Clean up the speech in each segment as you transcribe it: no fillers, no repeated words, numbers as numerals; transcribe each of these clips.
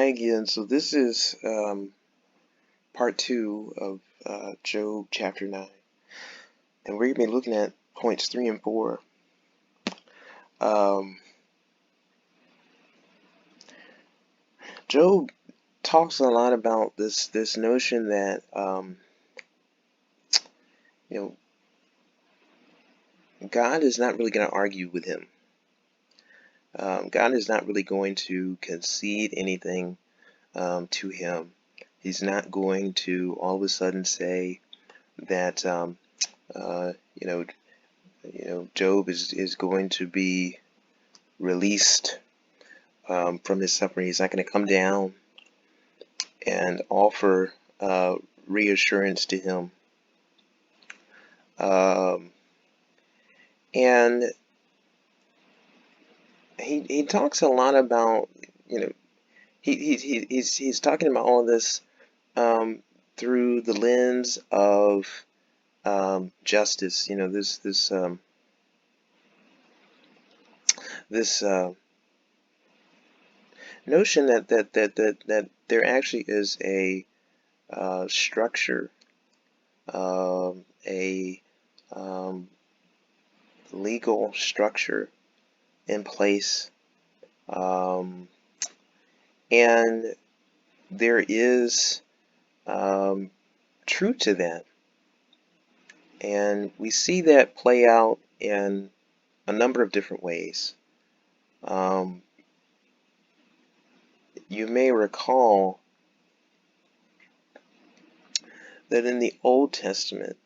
Hi again. So this is part two of Job chapter 9. And we're going to be looking at points 3 and 4. Um, Job talks a lot about this notion that you know God is not really going to argue with him. God is not really going to concede anything to him. He's not going to all of a sudden say that uh, you know Job is going to be released from his suffering. He's not going to come down and offer reassurance to him. Um, and he talks a lot about, he's talking about all of this through the lens of justice. This notion that there actually is a structure, a legal structure in place, and there is truth to that, and we see that play out in a number of different ways. You may recall that in the Old Testament,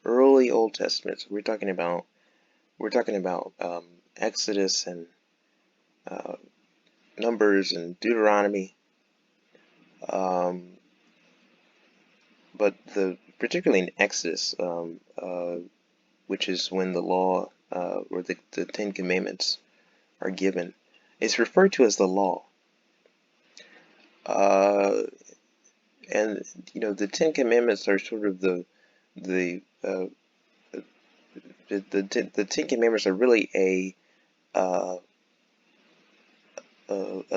early Old Testament, so we're talking about Exodus and Numbers and Deuteronomy, but particularly in Exodus, which is when the law or the Ten Commandments are given, it's referred to as the law. And the Ten Commandments are sort of the Ten Commandments are really a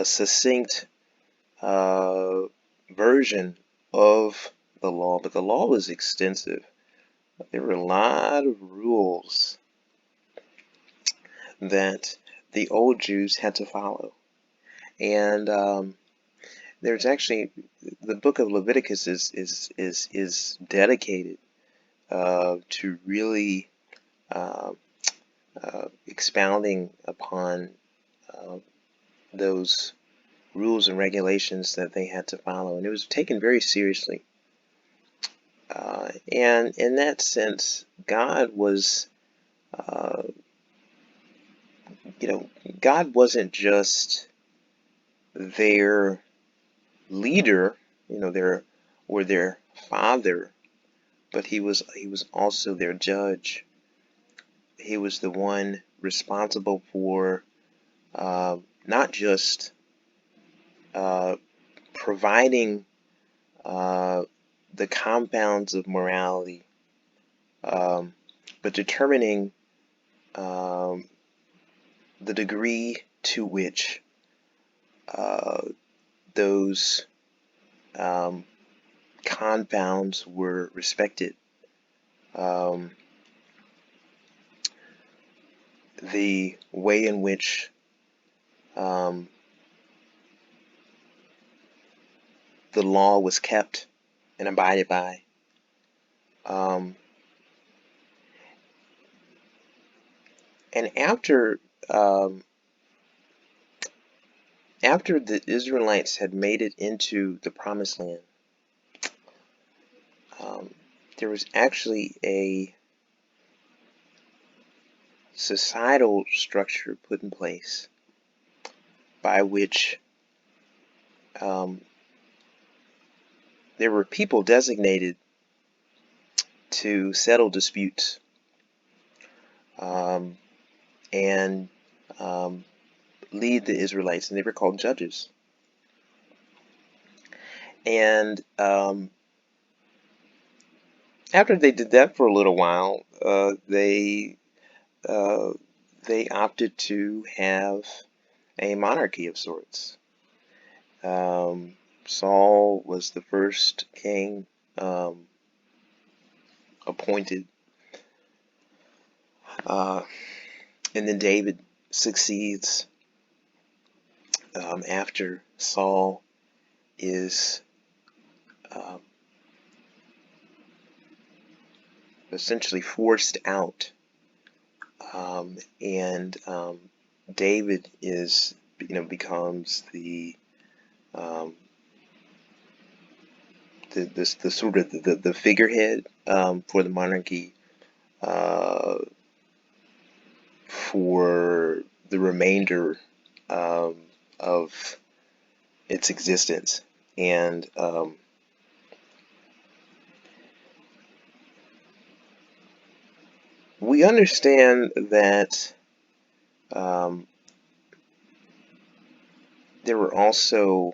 succinct version of the law, but the law was extensive. There were a lot of rules that the old Jews had to follow, and there's actually the book of Leviticus is dedicated to really expounding upon those rules and regulations that they had to follow, and it was taken very seriously. And in that sense, God was, God wasn't just their leader, their father, but he was also their judge. He was the one responsible for not just providing the compounds of morality, but determining the degree to which those compounds were respected. The way in which the law was kept and abided by. And after the Israelites had made it into the Promised Land, there was actually a societal structure put in place by which there were people designated to settle disputes and lead the Israelites, and they were called judges. And after they did that for a little while, they opted to have a monarchy of sorts. Saul was the first king appointed, uh, and then David succeeds after Saul is uh, essentially forced out, and David is, becomes um, the sort of the figurehead for the monarchy uh, for the remainder um, of its existence. And we understand that um, there were also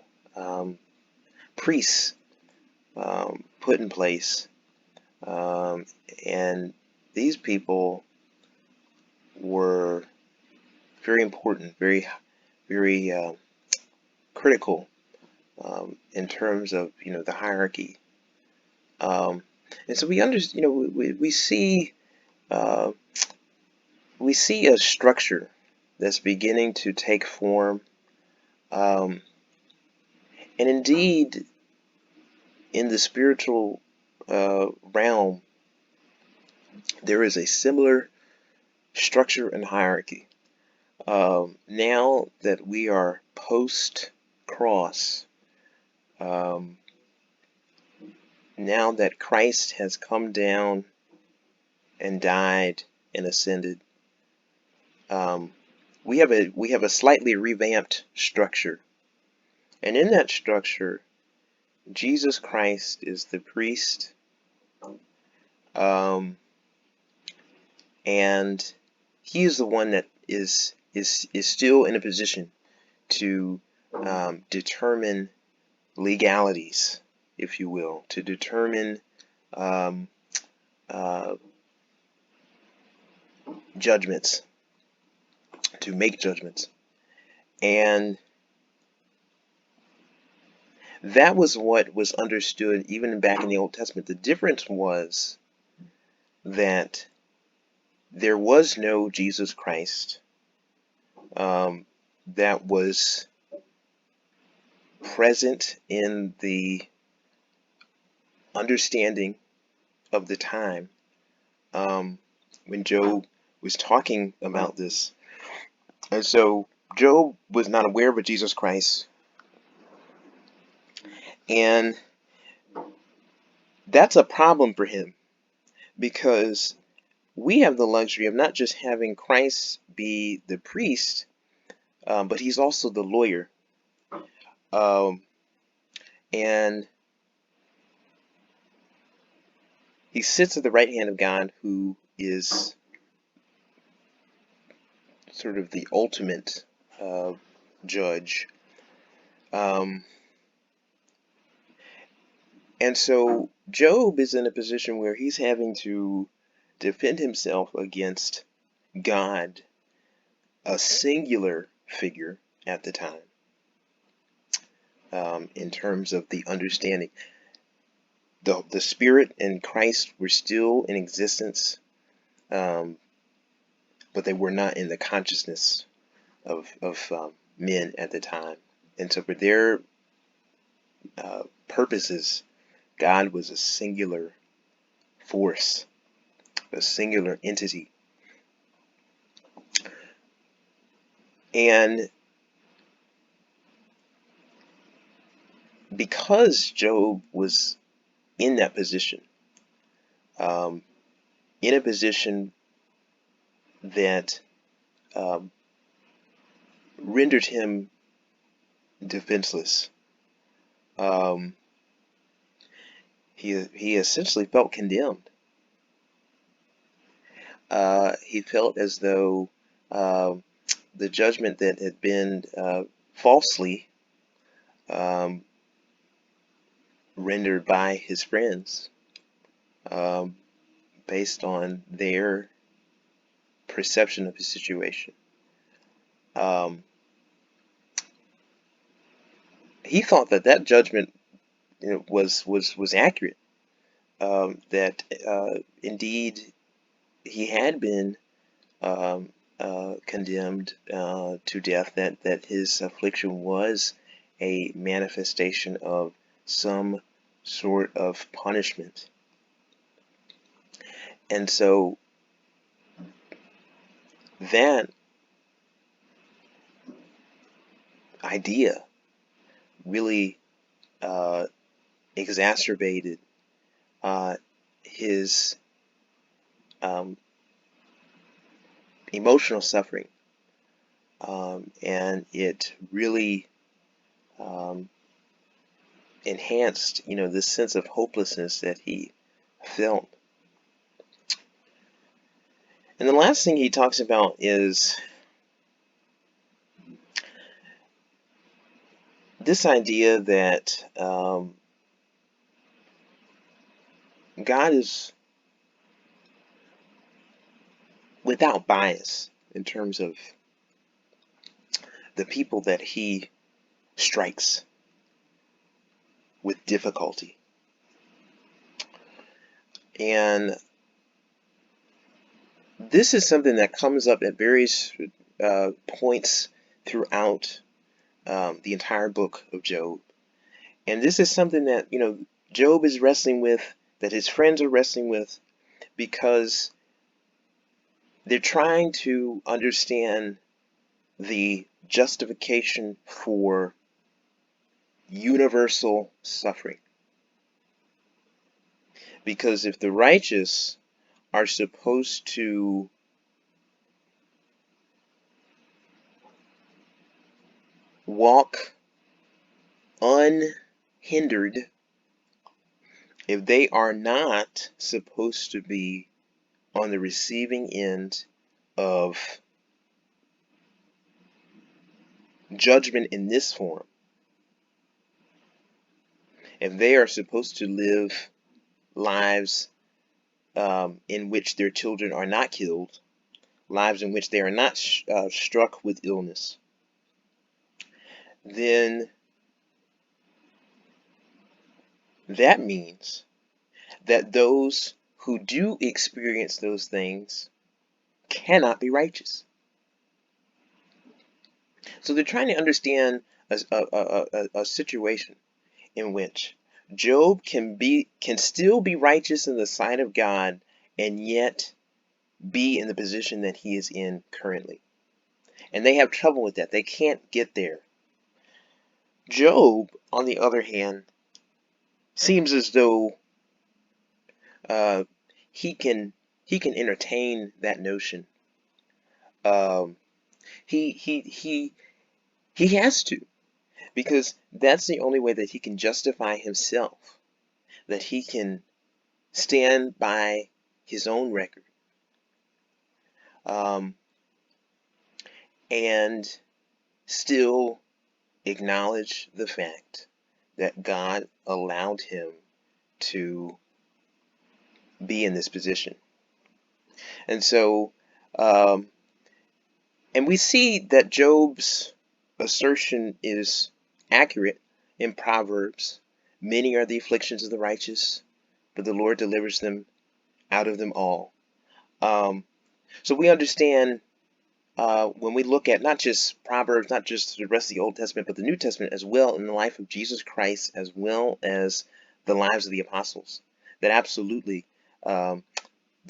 priests put in place, um, and these people were very important, very critical in terms of the hierarchy. Um, and so we understand, uh, we see a structure that's beginning to take form, um, and indeed in the spiritual realm, there is a similar structure and hierarchy. Now that we are post cross, um, now that Christ has come down and died and ascended, um, we have a slightly revamped structure, and in that structure, Jesus Christ is the priest, um, and he is the one that is still in a position to determine legalities, if you will, to determine um, uh, judgments, to make judgments. And that was what was understood even back in the Old Testament. The difference was that there was no Jesus Christ um, that was present in the understanding of the time um, when Job was talking about this. And so Job was not aware of a Jesus Christ, and that's a problem for him because we have the luxury of not just having Christ be the priest, but he's also the lawyer. Um, and he sits at the right hand of God, who is sort of the ultimate judge. Um, and so Job is in a position where he's having to defend himself against God, a singular figure at the time, in terms of the understanding. The Spirit and Christ were still in existence, um, but they were not in the consciousness of men at the time. And so for their purposes, God was a singular force, a singular entity. And because Job was in that position, um, in a position that um, rendered him defenseless, um, he essentially felt condemned. He felt as though uh, the judgment that had been falsely um, rendered by his friends, um, based on their perception of his situation. Um, he thought that that judgment, was accurate. That indeed he had been condemned to death. That his affliction was a manifestation of some sort of punishment. And so that idea really exacerbated his um, emotional suffering, and it really um, enhanced, this sense of hopelessness that he felt. And the last thing he talks about is this idea that God is without bias in terms of the people that he strikes with difficulty. And this is something that comes up at various points throughout the entire book of Job. And this is something that, Job is wrestling with, that his friends are wrestling with, because they're trying to understand the justification for universal suffering. Because if the righteous are supposed to walk unhindered, if they are not supposed to be on the receiving end of judgment in this form, if they are supposed to live lives in which their children are not killed, lives in which they are not struck with illness, then that means that those who do experience those things cannot be righteous. So they're trying to understand a situation in which Job can still be righteous in the sight of God and yet be in the position that he is in currently. And they have trouble with that. They can't get there. Job, on the other hand, seems as though uh, he can entertain that notion. Um, he has to, because that's the only way that he can justify himself, that he can stand by his own record, um, and still acknowledge the fact that God allowed him to be in this position. And so, um, and we see that Job's assertion is accurate in Proverbs. Many are the afflictions of the righteous, but the Lord delivers them out of them all. So we understand when we look at not just Proverbs, not just the rest of the Old Testament, but the New Testament as well, in the life of Jesus Christ, as well as the lives of the apostles, that absolutely the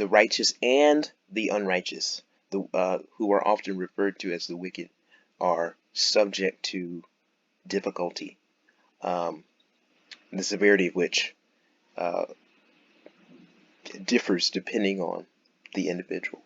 righteous and the unrighteous, who are often referred to as the wicked, are subject to difficulty, the severity of which differs depending on the individual.